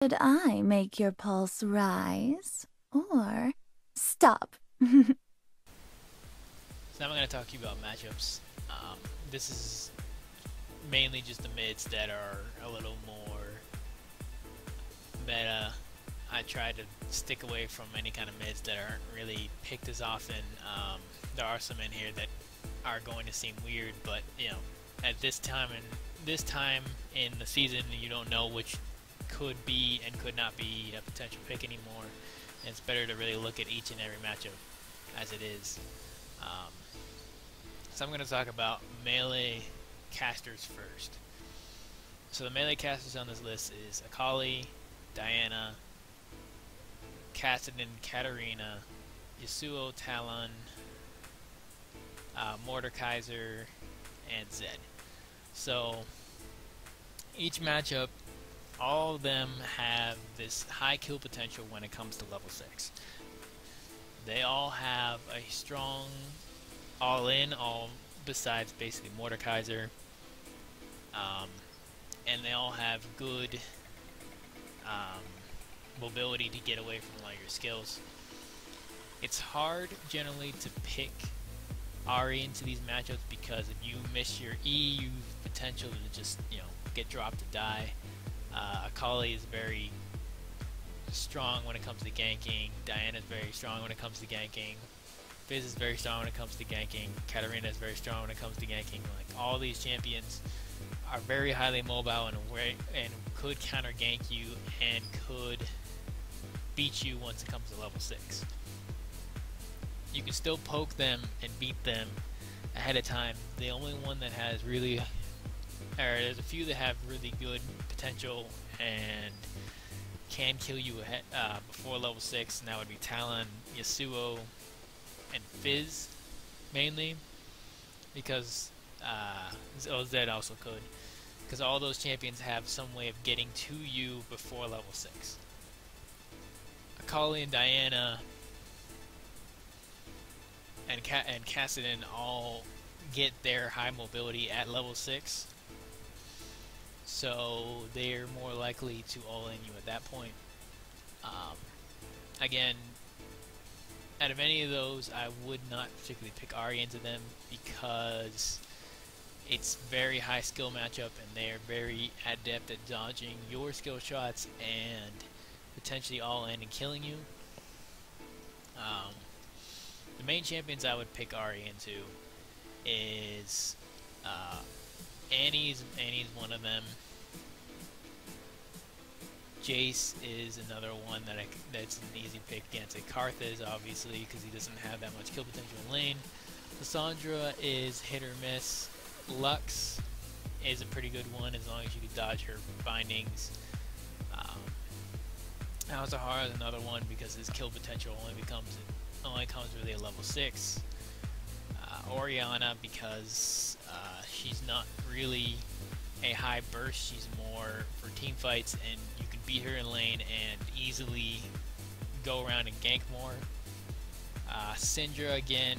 Should I make your pulse rise or stop? So now I'm going to talk to you about matchups. This is mainly just the mids that are a little more meta. I try to stick away from any kind of mids that aren't really picked as often. There are some in here that are going to seem weird, but you know, at this time in the season, you don't know which could be and could not be a potential pick anymore. And it's better to really look at each and every matchup as it is. So I'm going to talk about melee casters first. So the melee casters on this list is Akali, Diana, Kassadin, Katarina, Yasuo, Talon, Mordekaiser, and Zed. So each matchup, all of them have this high kill potential when it comes to level 6. They all have a strong all-in, all besides basically Mordekaiser, and they all have good mobility to get away from a lot of your skills. It's hard generally to pick Ahri into these matchups because if you miss your E, you have potential to just get dropped to die. Akali is very strong when it comes to ganking. Diana is very strong when it comes to ganking. Fizz is very strong when it comes to ganking. Katarina is very strong when it comes to ganking. Like, all these champions are very highly mobile and could counter gank you and could beat you once it comes to level 6. You can still poke them and beat them ahead of time. The only one that has really, or there's a few that have really good potential and can kill you ahead, before level 6, and that would be Talon, Yasuo, and Fizz, mainly, because Zed also could, because all those champions have some way of getting to you before level 6. Akali and Diana and Kassadin all get their high mobility at level 6, so they're more likely to all-in you at that point. Again, out of any of those, I would not particularly pick Ahri into them because it's very high skill matchup and they're very adept at dodging your skill shots and potentially all-in and killing you. The main champions I would pick Ahri into is Annie's one of them. Jace is another one that's an easy pick against it. Karthus, obviously, because he doesn't have that much kill potential in lane. Lissandra is hit or miss. Lux is a pretty good one as long as you can dodge her bindings. Malzahar is another one because his kill potential only comes really at level 6. Orianna, because she's not really a high burst, she's more for team fights and you can beat her in lane and easily go around and gank more. Syndra, again,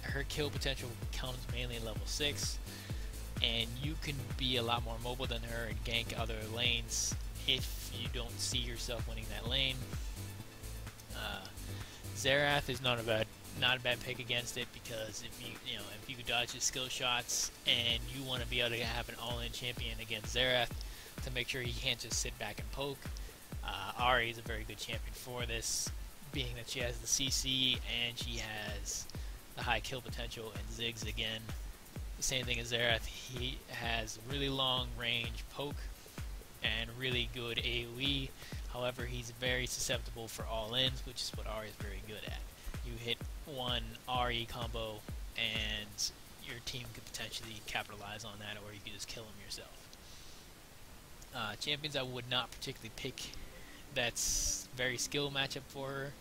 her kill potential comes mainly at level 6 and you can be a lot more mobile than her and gank other lanes if you don't see yourself winning that lane. Xerath is not a bad pick against it because if you dodge his skill shots and you want to be able to have an all-in champion against Xerath to make sure he can't just sit back and poke. Ahri is a very good champion for this, being that she has the CC and she has the high kill potential, and Ziggs, again, the same thing as Xerath. He has really long range poke and really good AoE. However, he's very susceptible for all-ins, which is what Ahri is very good at. You hit one Ahri combo and your team could potentially capitalize on that, or you could just kill him yourself. Champions I would not particularly pick that's very skill matchup for her.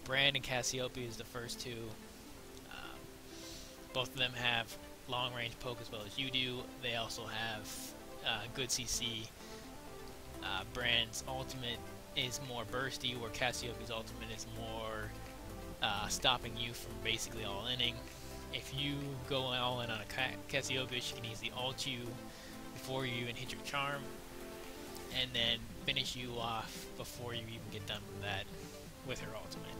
Brand and Cassiopeia is the first two. Both of them have long range poke as well as you do. They also have good CC. Brand's ultimate is more bursty, where Cassiopeia's ultimate is more stopping you from basically all-inning. If you go all in on a Cassiopeia, she can easily ult you before you even hit your charm, and then finish you off before you even get done with that, with her ultimate.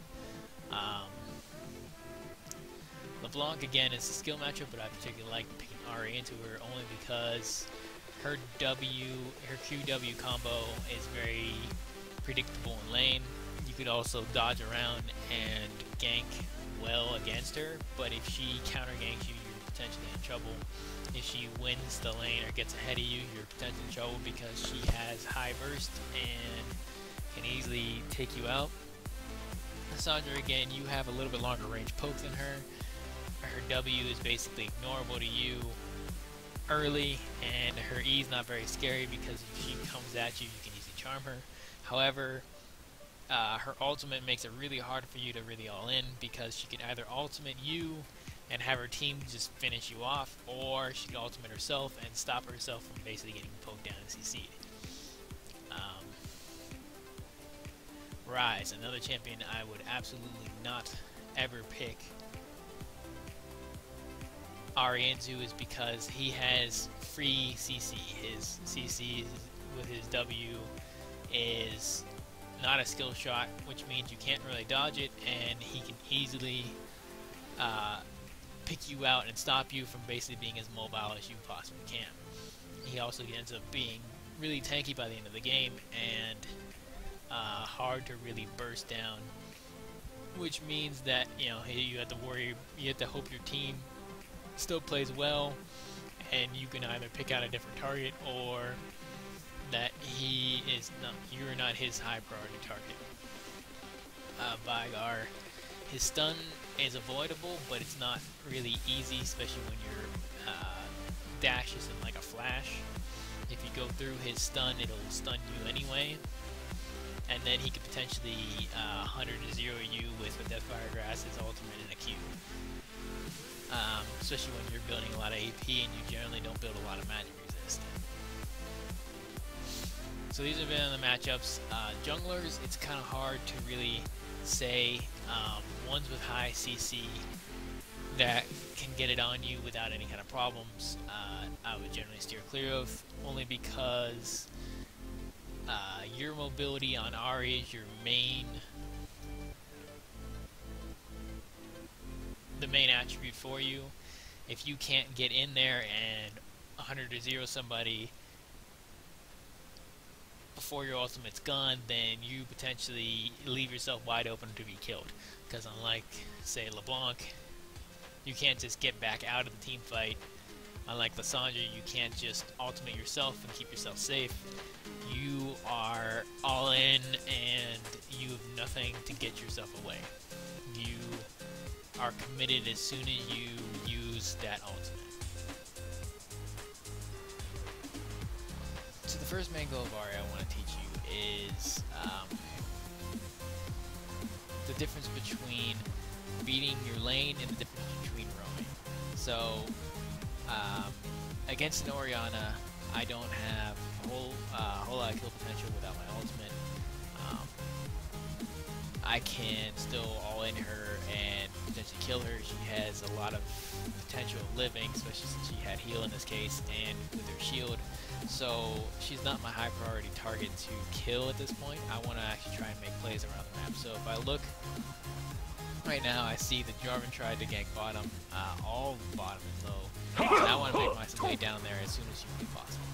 LeBlanc again is a skill matchup, but I particularly like picking Ahri into her only because her QW combo is very predictable in lane. You could also dodge around and gank well against her, but if she counter ganks you, you're potentially in trouble. If she wins the lane or gets ahead of you, you're potentially in trouble because she has high burst and can easily take you out. Sandra, again, you have a little bit longer range poke than her. Her W is basically ignorable to you early, and her E is not very scary because if she comes at you, you can easily charm her. However, her ultimate makes it really hard for you to really all in because she can either ultimate you and have her team just finish you off, or she can ultimate herself and stop herself from basically getting poked down and CC'd. Rise, another champion I would absolutely not ever pick Ahri into is because he has free CC. His CC with his W is not a skill shot, which means you can't really dodge it, and he can easily pick you out and stop you from basically being as mobile as you possibly can. He also ends up being really tanky by the end of the game and hard to really burst down, which means that you have to worry, you have to hope your team still plays well, and you can either pick out a different target or that you're not his high priority target. Vygar, his stun is avoidable, but it's not really easy, especially when your dash isn't like a flash. If you go through his stun, it'll stun you anyway, and then he could potentially 100-0 you with the Deathfire Grass, his ultimate in a Q. Especially when you're building a lot of AP and you generally don't build a lot of magic resist. So these have been the matchups. Junglers, it's kind of hard to really say. Ones with high CC that can get it on you without any kind of problems, I would generally steer clear of, only because your mobility on Ahri is the main attribute for you. If you can't get in there and 100-0 somebody before your ultimate's gone, then you potentially leave yourself wide open to be killed. Because unlike, say, LeBlanc, you can't just get back out of the team fight. Unlike Lysandra, you can't just ultimate yourself and keep yourself safe. You are all in and you have nothing to get yourself away. You are committed as soon as you use that ultimate. So the first main goal of Ahri I want to teach you is the difference between beating your lane and the difference between roaming. So against an Orianna, I don't have a whole lot of kill potential without my ultimate. I can still all in her and potentially kill her. She has a lot of potential of living, especially since she had heal in this case, and with her shield. So she's not my high priority target to kill at this point. I want to actually try and make plays around the map. So if I look right now, I see that Jarvan tried to gank bottom, all bottom and low. And I want to make my way down there as soon as humanly possible.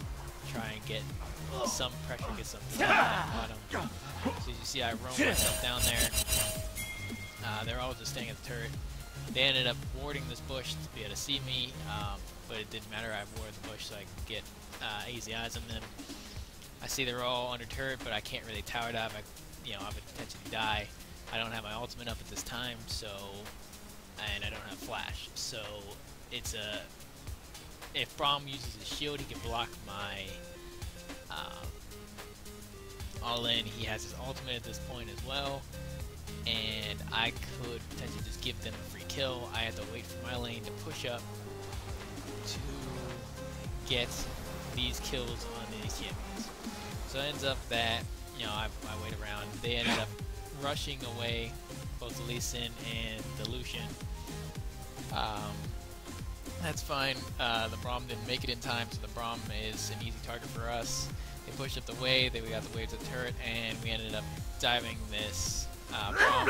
Try and get some pressure, get some bottom. So you see I roam myself down there. They're all just staying at the turret. They ended up warding this bush to be able to see me, but it didn't matter. I warded the bush so I could get easy eyes on them. I see they're all under turret, but I can't really tower dive. I would potentially die. I don't have my ultimate up at this time, and I don't have flash. So it's if Braum uses his shield, he can block my all-in. He has his ultimate at this point as well, and I could potentially just give them a free kill. I have to wait for my lane to push up to get these kills on these champions. So it ends up that I wait around. They ended up rushing away both the Lee Sin and the Lucian. That's fine. The Braum didn't make it in time, so the Braum is an easy target for us. They pushed up the wave, then we got the waves of the turret, and we ended up diving this bomb,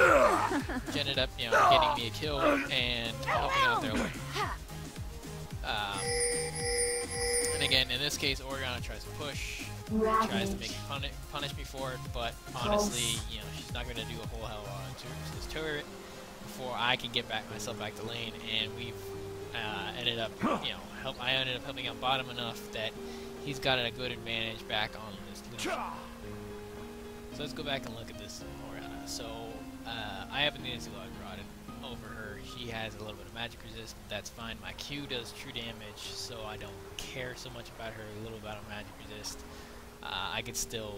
which ended up, getting me a kill and helping out their lane. And again, in this case, Orianna tries to push, tries to make me punish me for it, but honestly, she's not going to do a whole hell of a lot to this turret before I can get myself back to lane, and we've ended up, I ended up helping out bottom enough that he's got a good advantage back on this Lucian. So let's go back and look at this Orianna. So I have a Nancy Log Rod over her. She has a little bit of magic resist. That's fine. My Q does true damage, so I don't care so much about her little bit of magic resist. I can still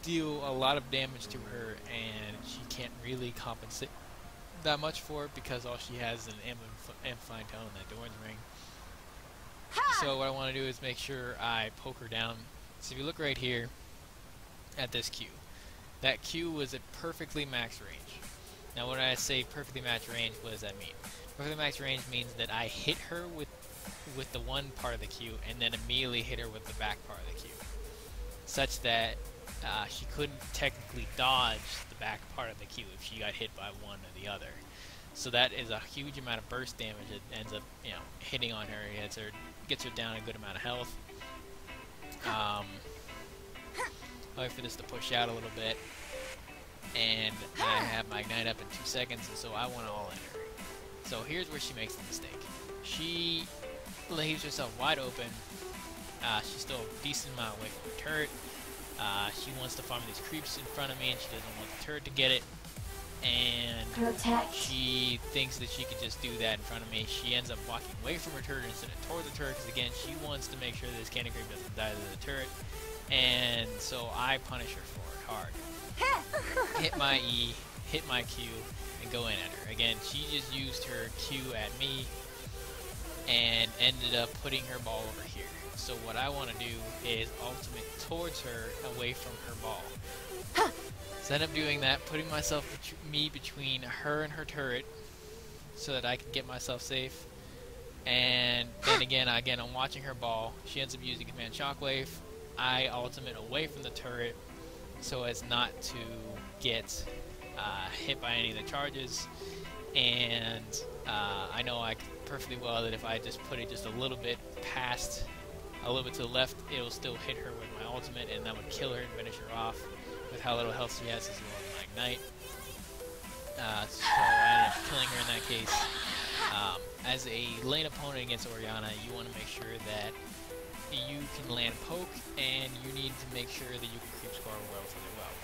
deal a lot of damage to her, and she can't really compensate that much for it because all she has is an amplifying tone, that Doran's ring. So what I want to do is make sure I poke her down. So if you look right here at this Q, that Q was at perfectly max range. Now when I say perfectly max range, what does that mean? Perfectly max range means that I hit her with the one part of the Q and then immediately hit her with the back part of the Q, such that she couldn't technically dodge the back part of the Q if she got hit by one or the other. So that is a huge amount of burst damage that ends up, hitting on her. Gets her down a good amount of health. I'll wait for this to push out a little bit, and I have my ignite up in 2 seconds, and so I want to all-in her. So here's where she makes the mistake. She leaves herself wide open. She's still a decent amount away from her turret. She wants to farm these creeps in front of me, and she doesn't want the turret to get it. And she thinks that she could just do that in front of me. She ends up walking away from her turret instead of towards the turret, because again, she wants to make sure that this candy creep doesn't die to the turret. And so I punish her for it hard. Hit my E, hit my Q, and go in at her. Again, she just used her Q at me and ended up putting her ball over here. So what I want to do is ultimate towards her, away from her ball. So I end up doing that, putting myself between her and her turret so that I can get myself safe. And then again, I'm watching her ball. She ends up using Command Shockwave. I ultimate away from the turret so as not to get hit by any of the charges. And I know perfectly well that if I just put it just a little bit past, a little bit to the left, it'll still hit her with my ultimate, and that would kill her and finish her off with how little health she has as well as my ignite. So I ended up killing her in that case. As a lane opponent against Orianna, you want to make sure that you can land poke, and you need to make sure that you can creep score relatively well.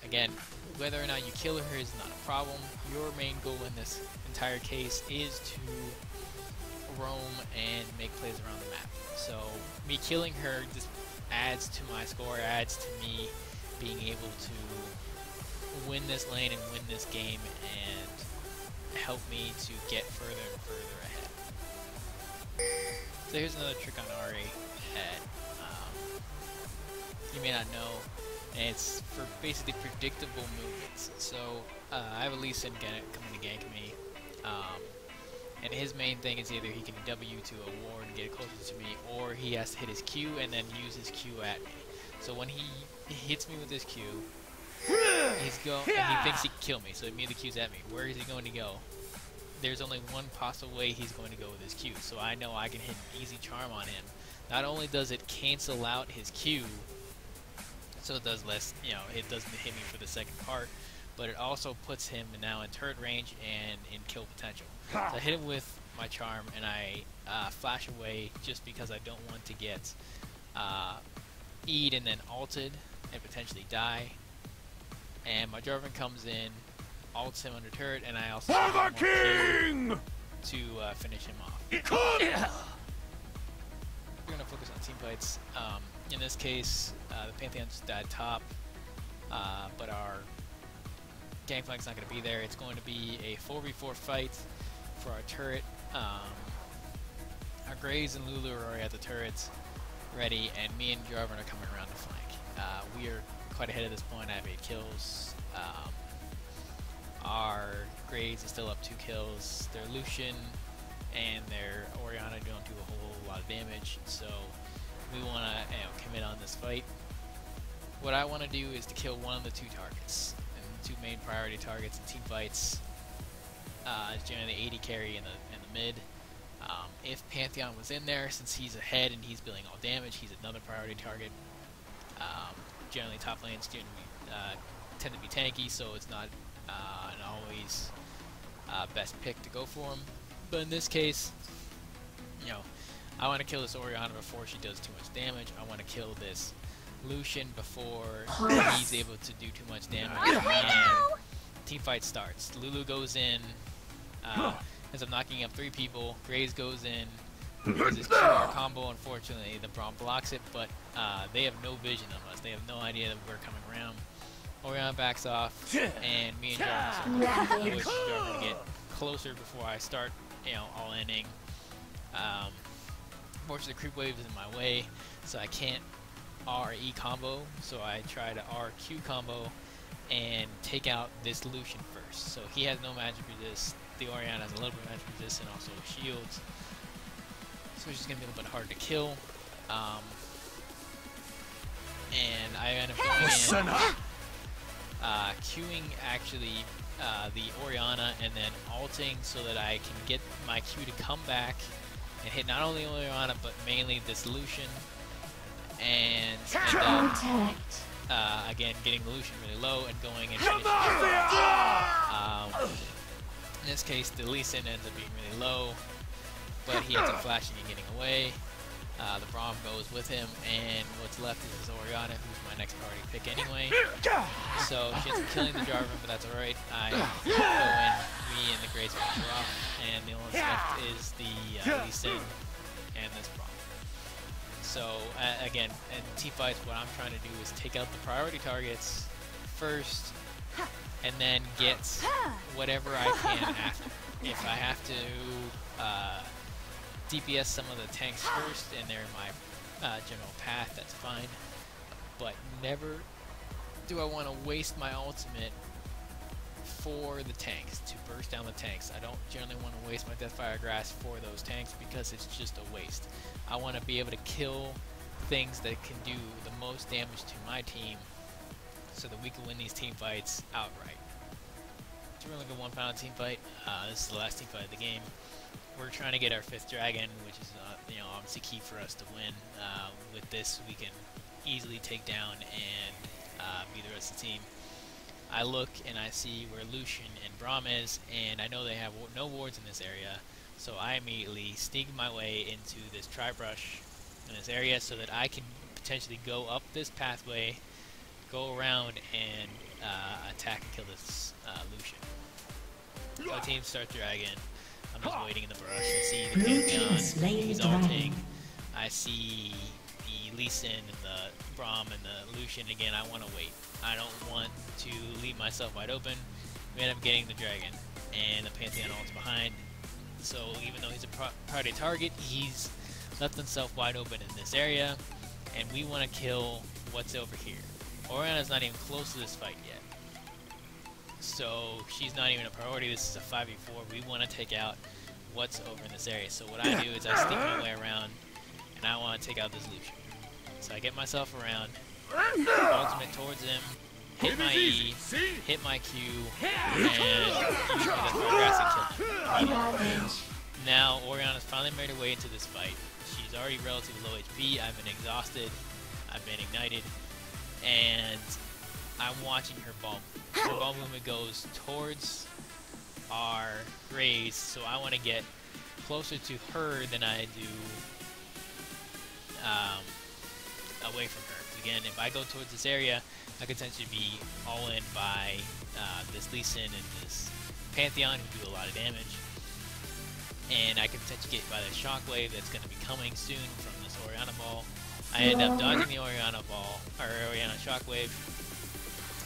Again, whether or not you kill her is not a problem. Your main goal in this entire case is to roam and make plays around the map. So me killing her just adds to my score, adds to me being able to win this lane and win this game and help me to get further and further ahead. So here's another trick on Ahri that you may not know, and it's for basically predictable movements. So I have a Lee Sin coming to gank me, and his main thing is either he can W to a ward and get closer to me, or he has to hit his Q and then use his Q at me. So when he hits me with his Q, and he thinks he can kill me, so immediately Q's at me. Where is he going to go? There's only one possible way he's going to go with his Q, so I know I can hit an easy charm on him. Not only does it cancel out his Q, so it does less, it doesn't hit me for the second part, but it also puts him now in turret range and in kill potential. So I hit him with my charm, and I flash away just because I don't want to get E'd and then ulted and potentially die. And my Jarvan comes in, ults him under turret, and I also have one to finish him off. We're going to focus on team fights. In this case, the Pantheon just died top, but our Gangplank's not going to be there. It's going to be a 4v4 fight for our turret. Our Graves and Lulu are already at the turrets ready, and me and Jarvan are coming around to flank. We are quite ahead at this point. I have 8 kills. Our Graves is still up 2 kills. Their Lucian and their Orianna don't do a whole lot of damage, so we want to commit on this fight. What I want to do is to kill one of the 2 targets. And the 2 main priority targets in team fights is generally the AD carry and the mid. If Pantheon was in there, since he's ahead and he's dealing all damage, he's another priority target. Generally top lanes tend to be tanky, so it's not an always best pick to go for him. But in this case, you know, I want to kill this Orianna before she does too much damage. I want to kill this Lucian before he's able to do too much damage. And team fight starts. Lulu goes in, ends up knocking up 3 people. Graves goes in. There's this QR combo. Unfortunately, the Braum blocks it, but they have no vision of us. They have no idea that we're coming around. Orianna backs off, and me and Jarvan are going to get closer before I start, all-inning. Unfortunately, the creep wave is in my way, so I can't R-E combo, so I try to R-Q combo and take out this Lucian first. So he has no magic resist. The Orianna has a little bit of magic resist and also shields. So it's just going to be a little bit hard to kill. And I end up going in, queuing actually the Orianna and then ulting so that I can get my Q to come back and hit not only Orianna but mainly this Lucian. And again, getting the Lucian really low and going and finishing in this case, the Lee Sin ends up being really low, but he ends up flashing and getting away. The Braum goes with him, and what's left is Orianna, who's my next priority pick anyway. So she ends up killing the Jarvan, but that's alright. I go in, me and the Grace finish her off, and the only left is the Lee Sin and this Braum. So again, in teamfights, what I'm trying to do is take out the priority targets first, and then get whatever I can after. If I have to DPS some of the tanks first, and they're in my general path, that's fine. But never do I want to waste my ultimate for the tanks, to burst down the tanks. I don't generally want to waste my Deathfire Grass for those tanks because it's just a waste. I want to be able to kill things that can do the most damage to my team so that we can win these team fights outright. It's a really good one final team fight. This is the last team fight of the game. We're trying to get our 5th dragon, which is obviously key for us to win. With this, we can easily take down and be the rest of the team. I look and I see where Lucian and Braum is, and I know they have no wards in this area, so I immediately sneak my way into this tri-brush in this area so that I can potentially go up this pathway, go around, and attack and kill this Lucian. So team start dragon. I'm just waiting in the brush. I see the Pantheon, he's ulting. I see the Lee Sin and the Braum and the Lucian. Again, I want to wait. I don't want to leave myself wide open. We end up getting the dragon, and the Pantheon ults behind. So even though he's a priority target, he's left himself wide open in this area, and we want to kill what's over here. Orianna's not even close to this fight yet. So she's not even a priority. This is a 5v4. We want to take out what's over in this area. So what I do is I sneak my way around, and I want to take out this Lucian. So I get myself around, ultimate towards him, hit my E, hit my Q, and use my grass and kill him. Now Orianna's finally made her way into this fight. She's already relatively low HP. I've been exhausted. I've been ignited, and I'm watching her ball. Her ball movement goes towards our Graves, so I want to get closer to her than I do away from her. Again, if I go towards this area, I could potentially be all in by this Lee Sin and this Pantheon, who do a lot of damage. And I could potentially get by the shockwave that's going to be coming soon from this Orianna ball. I end up dodging the Orianna ball, or Orianna shockwave,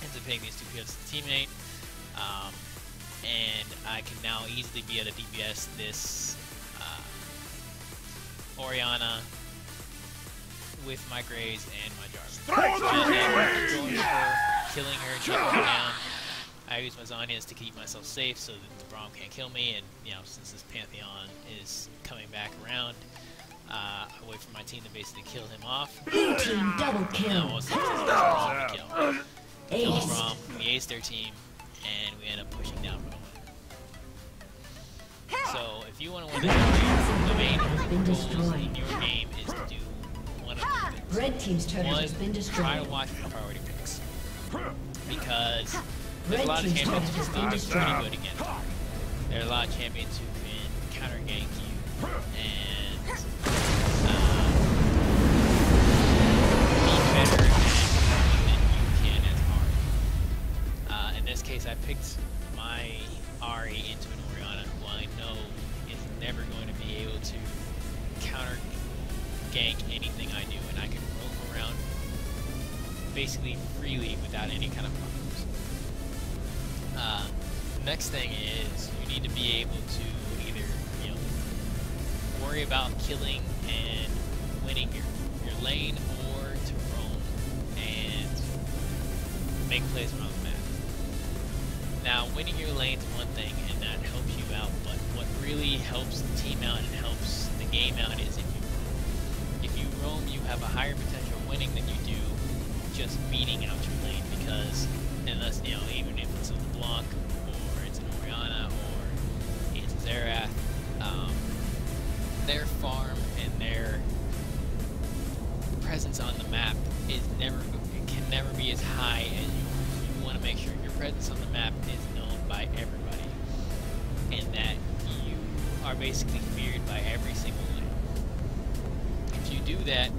ends up hitting these 2 hits to the teammate, and I can now easily be able to DPS this Orianna with my Graves and my Jarvan. Killing her, taking her down. I use my Zhonya's to keep myself safe so that the Braum can't kill me, and since this Pantheon is coming back around, I wait for my team to basically kill him off. Blue team double kill. And also kill from, we ace their team, and we end up pushing down Roman. So if you want to win the game, the main goals in your game is to do one of two things. Red team's turret has been destroyed. Try to watch for priority picks, because there's Red a lot of team's champions turret who has been still do destroyed. pretty good against you. There are a lot of champions who can counter gank you and be better at than you can as Ahri. In this case, I picked my Ahri into an Orianna, who I know is never going to be able to counter gank anything I do, and I can roam around basically freely without any kind of problems. Next thing is you need to be able to either, worry about killing and winning your lane, or to roam and make plays around the map. Now, winning your lane's one thing, and that helps you out, but what really helps the team out and helps the game out is if you roam. If you roam, you have a higher potential of winning than you do just beating out your lane, because unless, even if it's a LeBlanc, or it's an Orianna, or it's a Xerath, their farm and their presence on the map can never be as high as you. You want to make sure your presence on the map is known by everybody, and that you are basically feared by every single lane. If you do that,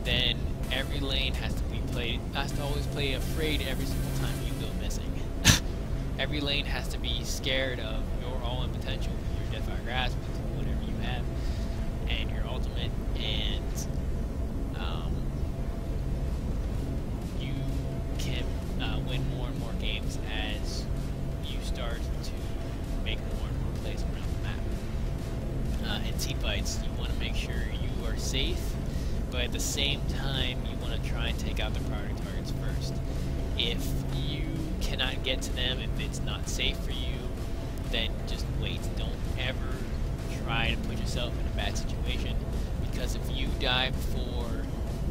then every lane has to always play afraid every single time you go missing. Every lane has to be scared of your all-in potential, your Deathfire Grasp, whatever you have, and your ultimate, and you can win more and more games as you start to make more and more plays around the map. In teamfights, you want to make sure you are safe, but at the same time, you want to try and take out the priority targets first. If you cannot get to them, if it's not safe for you, then just wait. Don't ever try to put yourself in a bad situation, because if you die before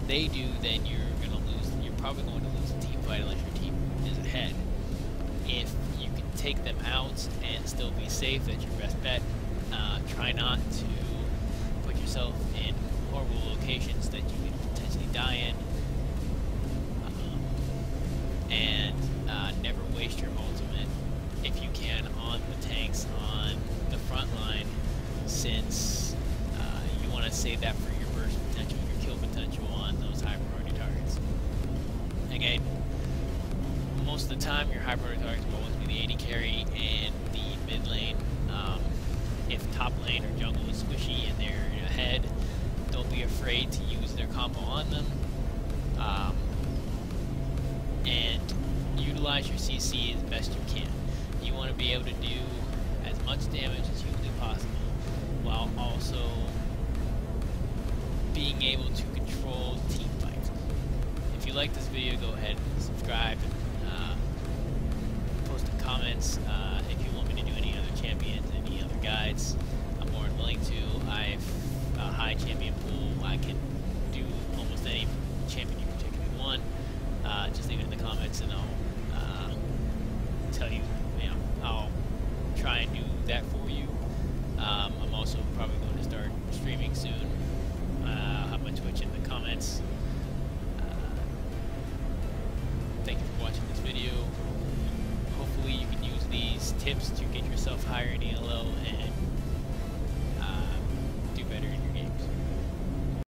they do, then you're probably going to lose a team fight unless your team is ahead. If you can take them out and still be safe, that's your best bet. Try not to put yourself in horrible locations that you could potentially die in, and never waste your ultimate if you can on the tanks on the front line, since you want to save that for your burst potential, your kill potential on those high priority targets. Again, most of the time your high priority targets will always be the AD carry and the mid lane. If top lane or jungle is squishy and they're ahead, don't be afraid to use their combo on them, and utilize your CC as best you can. You want to be able to do as much damage as humanly possible, while also being able to control team fights. If you like this video, go ahead and subscribe, and post in comments if you want me to do any other champions, any other guides. I'm more than willing to. I have a high champion pool. I can do almost any champion you particularly want. Just leave it in the comments, and I'll tell you. I'll try and do that for you. I'm also probably going to start streaming soon. I'll have my Twitch in the comments. Thank you for watching this video. Hopefully you can use these tips to get yourself higher in